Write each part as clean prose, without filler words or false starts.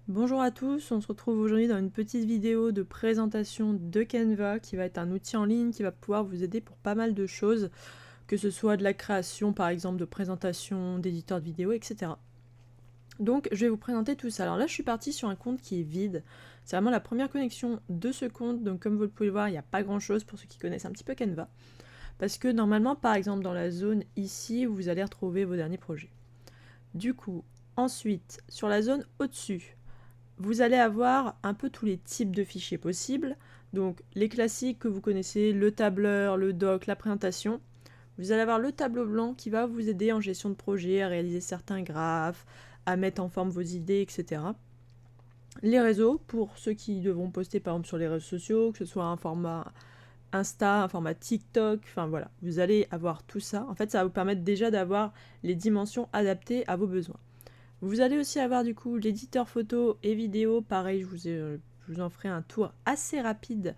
Bonjour à tous, on se retrouve aujourd'hui dans une petite vidéo de présentation de Canva qui va être un outil en ligne qui va pouvoir vous aider pour pas mal de choses, que ce soit de la création par exemple de présentation, d'éditeurs de vidéos, etc. Donc je vais vous présenter tout ça. Alors là je suis partie sur un compte qui est vide, c'est vraiment la première connexion de ce compte, donc comme vous le pouvez voir il n'y a pas grand chose pour ceux qui connaissent un petit peu Canva. Parce que normalement par exemple dans la zone ici vous allez retrouver vos derniers projets. Du coup, ensuite sur la zone au-dessus, vous allez avoir un peu tous les types de fichiers possibles. Donc les classiques que vous connaissez, le tableur, le doc, la présentation. Vous allez avoir le tableau blanc qui va vous aider en gestion de projet, à réaliser certains graphes, à mettre en forme vos idées, etc. Les réseaux, pour ceux qui devront poster par exemple sur les réseaux sociaux, que ce soit un format Insta, un format TikTok, enfin voilà, vous allez avoir tout ça. En fait, ça va vous permettre déjà d'avoir les dimensions adaptées à vos besoins. Vous allez aussi avoir du coup l'éditeur photo et vidéo, pareil, je vous en ferai un tour assez rapide.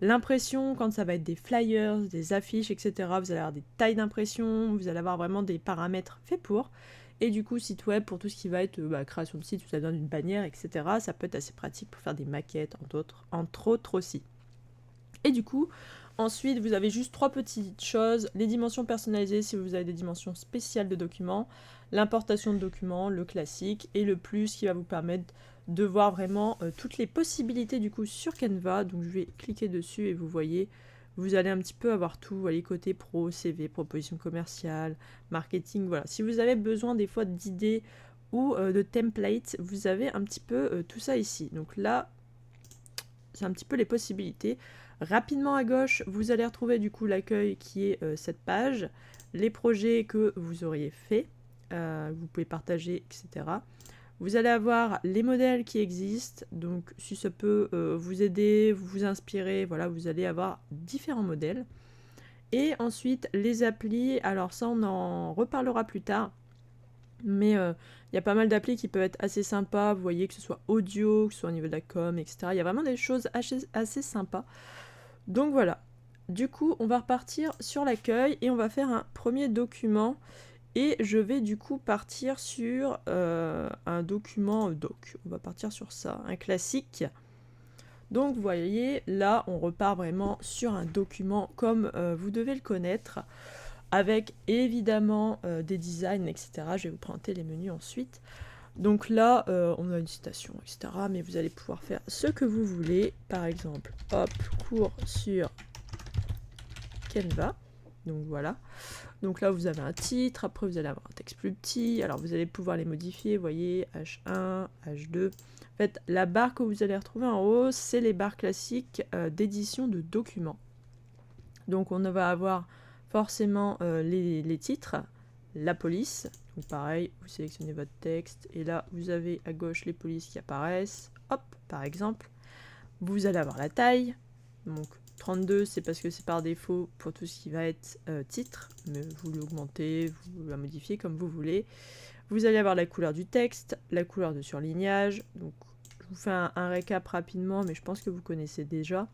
L'impression, quand ça va être des flyers, des affiches, etc., vous allez avoir des tailles d'impression, vous allez avoir vraiment des paramètres faits pour. Et du coup, site web, pour tout ce qui va être création de site, vous avez besoin d'une bannière, etc., ça peut être assez pratique pour faire des maquettes, entre autres aussi. Et du coup, ensuite, vous avez juste trois petites choses. Les dimensions personnalisées si vous avez des dimensions spéciales de documents, l'importation de documents, le classique, et le plus qui va vous permettre de voir vraiment toutes les possibilités du coup sur Canva. Donc je vais cliquer dessus et vous voyez, vous allez un petit peu avoir tout, vous voyez, côté pro, CV, proposition commerciale, marketing, voilà. Si vous avez besoin des fois d'idées ou de templates, vous avez un petit peu tout ça ici. Donc là, c'est un petit peu les possibilités. Rapidement à gauche, vous allez retrouver du coup l'accueil qui est cette page, les projets que vous auriez fait, vous pouvez partager, etc. Vous allez avoir les modèles qui existent, donc si ça peut vous aider, vous inspirer, voilà, vous allez avoir différents modèles. Et ensuite, les applis, alors ça on en reparlera plus tard, mais il y a pas mal d'applis qui peuvent être assez sympas, vous voyez, que ce soit audio, que ce soit au niveau de la com, etc. Il y a vraiment des choses assez sympas. Donc voilà. Du coup, on va repartir sur l'accueil et on va faire un premier document. Et je vais du coup partir sur un document doc. On va partir sur ça, un classique. Donc vous voyez, là on repart vraiment sur un document comme vous devez le connaître, avec évidemment des designs, etc. Je vais vous présenter les menus ensuite. Donc là, on a une citation, etc. Mais vous allez pouvoir faire ce que vous voulez. Par exemple, hop, cours sur Canva. Donc voilà. Donc là, vous avez un titre. Après, vous allez avoir un texte plus petit. Alors, vous allez pouvoir les modifier. Vous voyez, H1, H2. En fait, la barre que vous allez retrouver en haut, c'est les barres classiques d'édition de documents. Donc, on va avoir forcément les titres, la police. Donc pareil, vous sélectionnez votre texte et là vous avez à gauche les polices qui apparaissent. Hop, par exemple. Vous allez avoir la taille. Donc 32 c'est parce que c'est par défaut pour tout ce qui va être titre, mais vous l'augmentez, vous la modifiez comme vous voulez. Vous allez avoir la couleur du texte, la couleur de surlignage. Donc je vous fais un récap rapidement, mais je pense que vous connaissez déjà.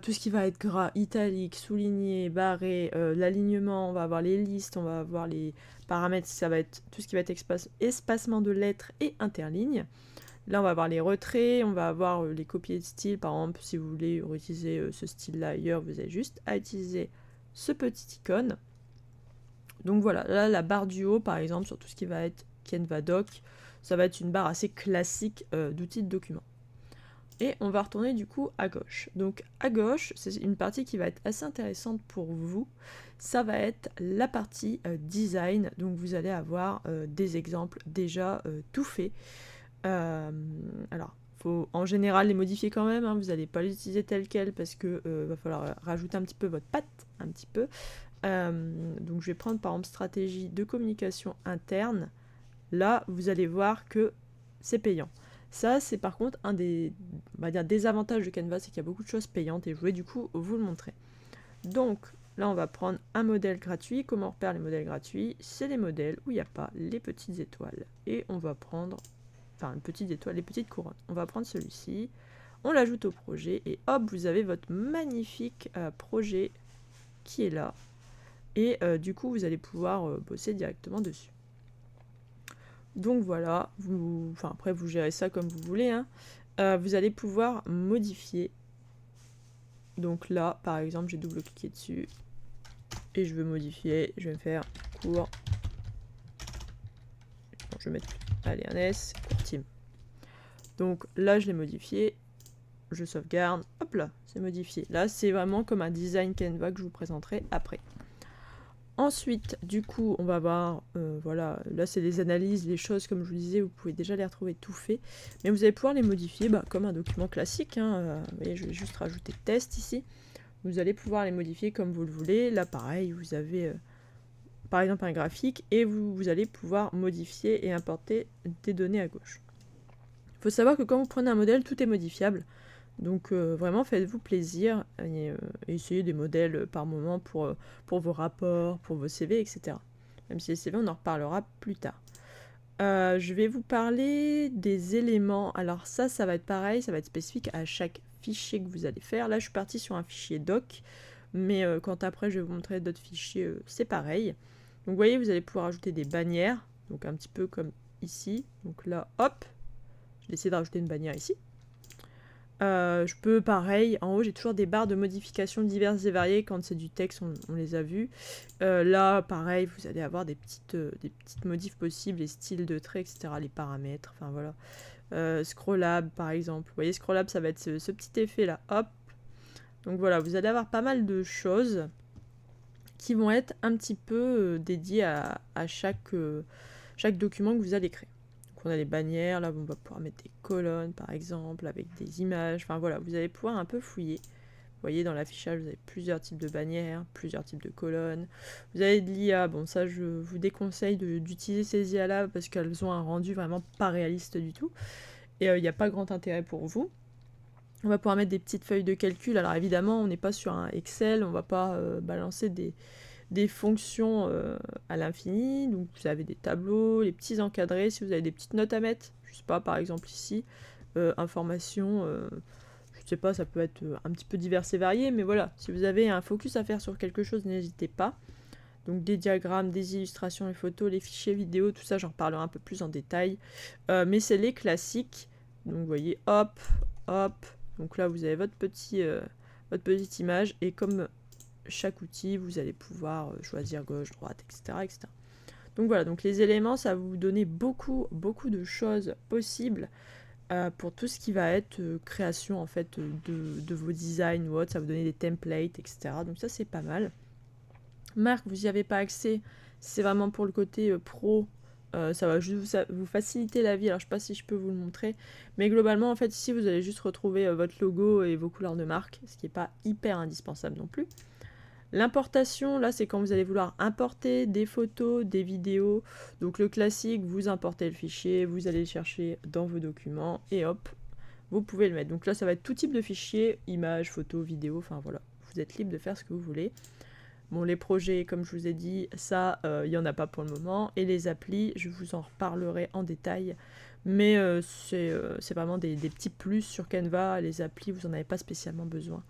Tout ce qui va être gras, italique, souligné, barré, l'alignement, on va avoir les listes, on va avoir les paramètres, ça va être tout ce qui va être espacement de lettres et interlignes. Là, on va avoir les retraits, on va avoir les copiers de style. Par exemple, si vous voulez utiliser ce style-là ailleurs, vous avez juste à utiliser ce petit icône. Donc voilà, là, la barre du haut, par exemple, sur tout ce qui va être Canva Doc, ça va être une barre assez classique d'outils de document. Et on va retourner du coup à gauche. Donc à gauche, c'est une partie qui va être assez intéressante pour vous. Ça va être la partie design. Donc vous allez avoir des exemples déjà tout faits. Alors, faut en général les modifier quand même. Hein. Vous n'allez pas les utiliser tels quels parce que va falloir rajouter un petit peu votre patte, un petit peu. Donc je vais prendre par exemple stratégie de communication interne. Là, vous allez voir que c'est payant. Ça, c'est par contre un des, on va dire, désavantages de Canva, c'est qu'il y a beaucoup de choses payantes et je voulais du coup vous le montrer. Donc là, on va prendre un modèle gratuit. Comment on repère les modèles gratuits? C'est les modèles où il n'y a pas les petites étoiles. Et on va prendre, enfin, les petites étoiles, les petites couronnes. On va prendre celui-ci, on l'ajoute au projet et hop, vous avez votre magnifique projet qui est là. Et du coup, vous allez pouvoir bosser directement dessus. Donc voilà, enfin après vous gérez ça comme vous voulez, hein. Vous allez pouvoir modifier. Donc là, par exemple, j'ai double-cliqué dessus et je veux modifier. Je vais me faire court. Bon, je vais mettre, allez, un S, court team. Donc là, je l'ai modifié. Je sauvegarde. Hop là, c'est modifié. Là, c'est vraiment comme un design Canva que je vous présenterai après. Ensuite, du coup, on va voir, voilà, là c'est des analyses, les choses, comme je vous disais, vous pouvez déjà les retrouver tout fait, mais vous allez pouvoir les modifier comme un document classique, hein, vous voyez, je vais juste rajouter test ici, vous allez pouvoir les modifier comme vous le voulez, là pareil, vous avez par exemple un graphique, et vous allez pouvoir modifier et importer des données à gauche. Il faut savoir que quand vous prenez un modèle, tout est modifiable. Donc vraiment faites-vous plaisir et essayez des modèles par moment pour vos rapports, pour vos CV, etc. Même si les CV, on en reparlera plus tard. Je vais vous parler des éléments. Alors ça va être pareil, ça va être spécifique à chaque fichier que vous allez faire. Là, je suis partie sur un fichier doc, mais quand après, je vais vous montrer d'autres fichiers, c'est pareil. Donc vous voyez, vous allez pouvoir ajouter des bannières, donc un petit peu comme ici. Donc là, hop, je vais essayer de rajouter une bannière ici. Je peux, pareil, en haut j'ai toujours des barres de modifications diverses et variées. Quand c'est du texte, on les a vues. Là, pareil, vous allez avoir des petites modifs possibles, les styles de traits, etc., les paramètres, enfin voilà. Scrollable, par exemple. Vous voyez, scrollable, ça va être ce petit effet là, hop. Donc voilà, vous allez avoir pas mal de choses qui vont être un petit peu dédiées à chaque document que vous allez créer. On a les bannières, là on va pouvoir mettre des colonnes par exemple, avec des images, enfin voilà, vous allez pouvoir un peu fouiller. Vous voyez dans l'affichage, vous avez plusieurs types de bannières, plusieurs types de colonnes. Vous avez de l'IA, bon ça je vous déconseille d'utiliser ces IA-là parce qu'elles ont un rendu vraiment pas réaliste du tout. Et il n'y a pas grand intérêt pour vous. On va pouvoir mettre des petites feuilles de calcul, alors évidemment on n'est pas sur un Excel, on va pas balancer des fonctions à l'infini, donc vous avez des tableaux, les petits encadrés, si vous avez des petites notes à mettre, je sais pas, par exemple ici, information, je sais pas, ça peut être un petit peu divers et varié, mais voilà, si vous avez un focus à faire sur quelque chose, n'hésitez pas. Donc des diagrammes, des illustrations, les photos, les fichiers vidéo, tout ça, j'en reparlerai un peu plus en détail, mais c'est les classiques, donc vous voyez, hop, hop, donc là vous avez votre petite image, et comme chaque outil, vous allez pouvoir choisir gauche, droite, etc., etc. Donc voilà, donc les éléments, ça va vous donner beaucoup de choses possibles pour tout ce qui va être création en fait de vos designs ou autre, ça va vous donner des templates, etc. Donc ça c'est pas mal. Marque, vous n'y avez pas accès, c'est vraiment pour le côté pro. Ça va juste vous faciliter la vie, alors je sais pas si je peux vous le montrer, mais globalement en fait ici vous allez juste retrouver votre logo et vos couleurs de marque, ce qui n'est pas hyper indispensable non plus. L'importation, là, c'est quand vous allez vouloir importer des photos, des vidéos. Donc le classique, vous importez le fichier, vous allez le chercher dans vos documents et hop, vous pouvez le mettre. Donc là, ça va être tout type de fichier, images, photos, vidéos, enfin voilà. Vous êtes libre de faire ce que vous voulez. Bon, les projets, comme je vous ai dit, ça, il n'y en a pas pour le moment. Et les applis, je vous en reparlerai en détail. Mais c'est vraiment des petits plus sur Canva. Les applis, vous n'en avez pas spécialement besoin.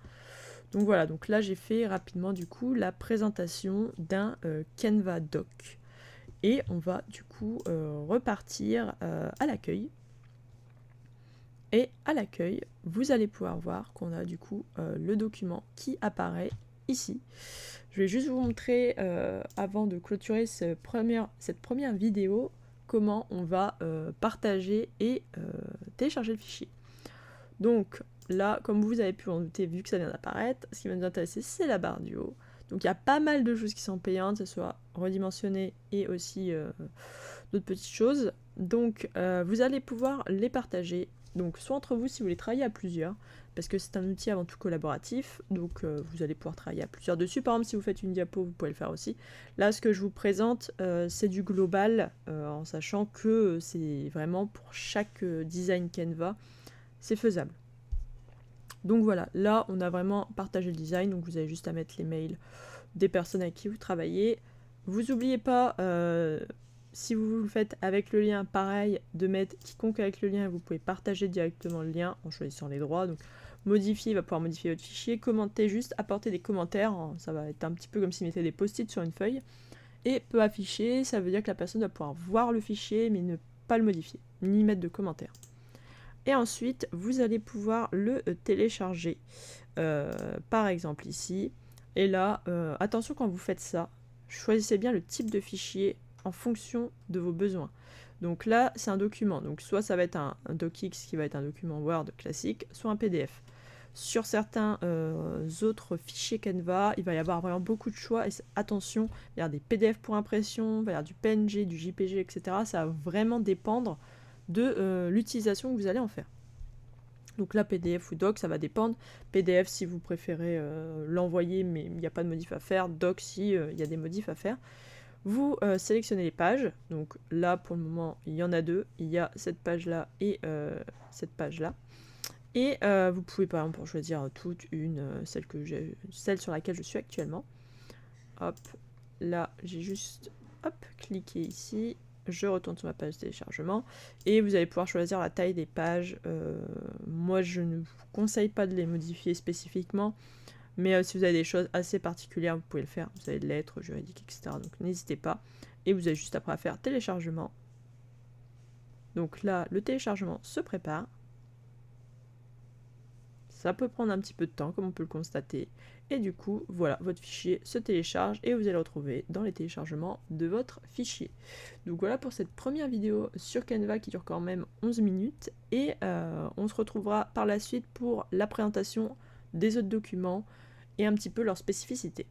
Donc voilà, donc là j'ai fait rapidement du coup la présentation d'un Canva Doc. Et on va du coup repartir à l'accueil. Et à l'accueil, vous allez pouvoir voir qu'on a du coup le document qui apparaît ici. Je vais juste vous montrer, avant de clôturer cette première vidéo, comment on va partager et télécharger le fichier. Donc là, comme vous avez pu en douter, vu que ça vient d'apparaître, ce qui va nous intéresser, c'est la barre du haut. Donc il y a pas mal de choses qui sont payantes, que ce soit redimensionnées et aussi d'autres petites choses. Donc vous allez pouvoir les partager, donc soit entre vous si vous voulez travailler à plusieurs, parce que c'est un outil avant tout collaboratif, donc vous allez pouvoir travailler à plusieurs dessus. Par exemple, si vous faites une diapo, vous pouvez le faire aussi. Là, ce que je vous présente, c'est du global, en sachant que c'est vraiment pour chaque design Canva, c'est faisable. Donc voilà, là on a vraiment partagé le design, donc vous avez juste à mettre les mails des personnes avec qui vous travaillez. Vous n'oubliez pas, si vous le faites avec le lien, pareil, de mettre quiconque avec le lien, vous pouvez partager directement le lien en choisissant les droits. Donc modifier, il va pouvoir modifier votre fichier, commenter juste, apporter des commentaires, ça va être un petit peu comme s'il mettait des post-it sur une feuille. Et peut afficher, ça veut dire que la personne va pouvoir voir le fichier, mais ne pas le modifier, ni mettre de commentaires. Et ensuite, vous allez pouvoir le télécharger, par exemple ici. Et là, attention quand vous faites ça, choisissez bien le type de fichier en fonction de vos besoins. Donc là, c'est un document. Donc soit ça va être un docx qui va être un document Word classique, soit un PDF. Sur certains autres fichiers Canva, il va y avoir vraiment beaucoup de choix. Et attention, il y a des PDF pour impression, il va y avoir du PNG, du JPG, etc. Ça va vraiment dépendre de l'utilisation que vous allez en faire. Donc là, PDF ou doc, ça va dépendre. PDF si vous préférez l'envoyer, mais il n'y a pas de modif à faire. Doc si il y a des modifs à faire. Vous sélectionnez les pages. Donc là, pour le moment, il y en a deux. Il y a cette page-là et cette page-là. Et vous pouvez par exemple choisir toute une, celle sur laquelle je suis actuellement. Hop, là j'ai juste cliqué ici, je retourne sur ma page de téléchargement et vous allez pouvoir choisir la taille des pages. Moi je ne vous conseille pas de les modifier spécifiquement, mais si vous avez des choses assez particulières, vous pouvez le faire. Vous avez des lettres juridiques, etc. Donc n'hésitez pas. Et vous avez juste après à faire téléchargement. Donc là, le téléchargement se prépare. Ça peut prendre un petit peu de temps, comme on peut le constater. Et du coup, voilà, votre fichier se télécharge et vous allez le retrouver dans les téléchargements de votre fichier. Donc voilà pour cette première vidéo sur Canva qui dure quand même 11 minutes. Et on se retrouvera par la suite pour la présentation des autres documents et un petit peu leurs spécificités.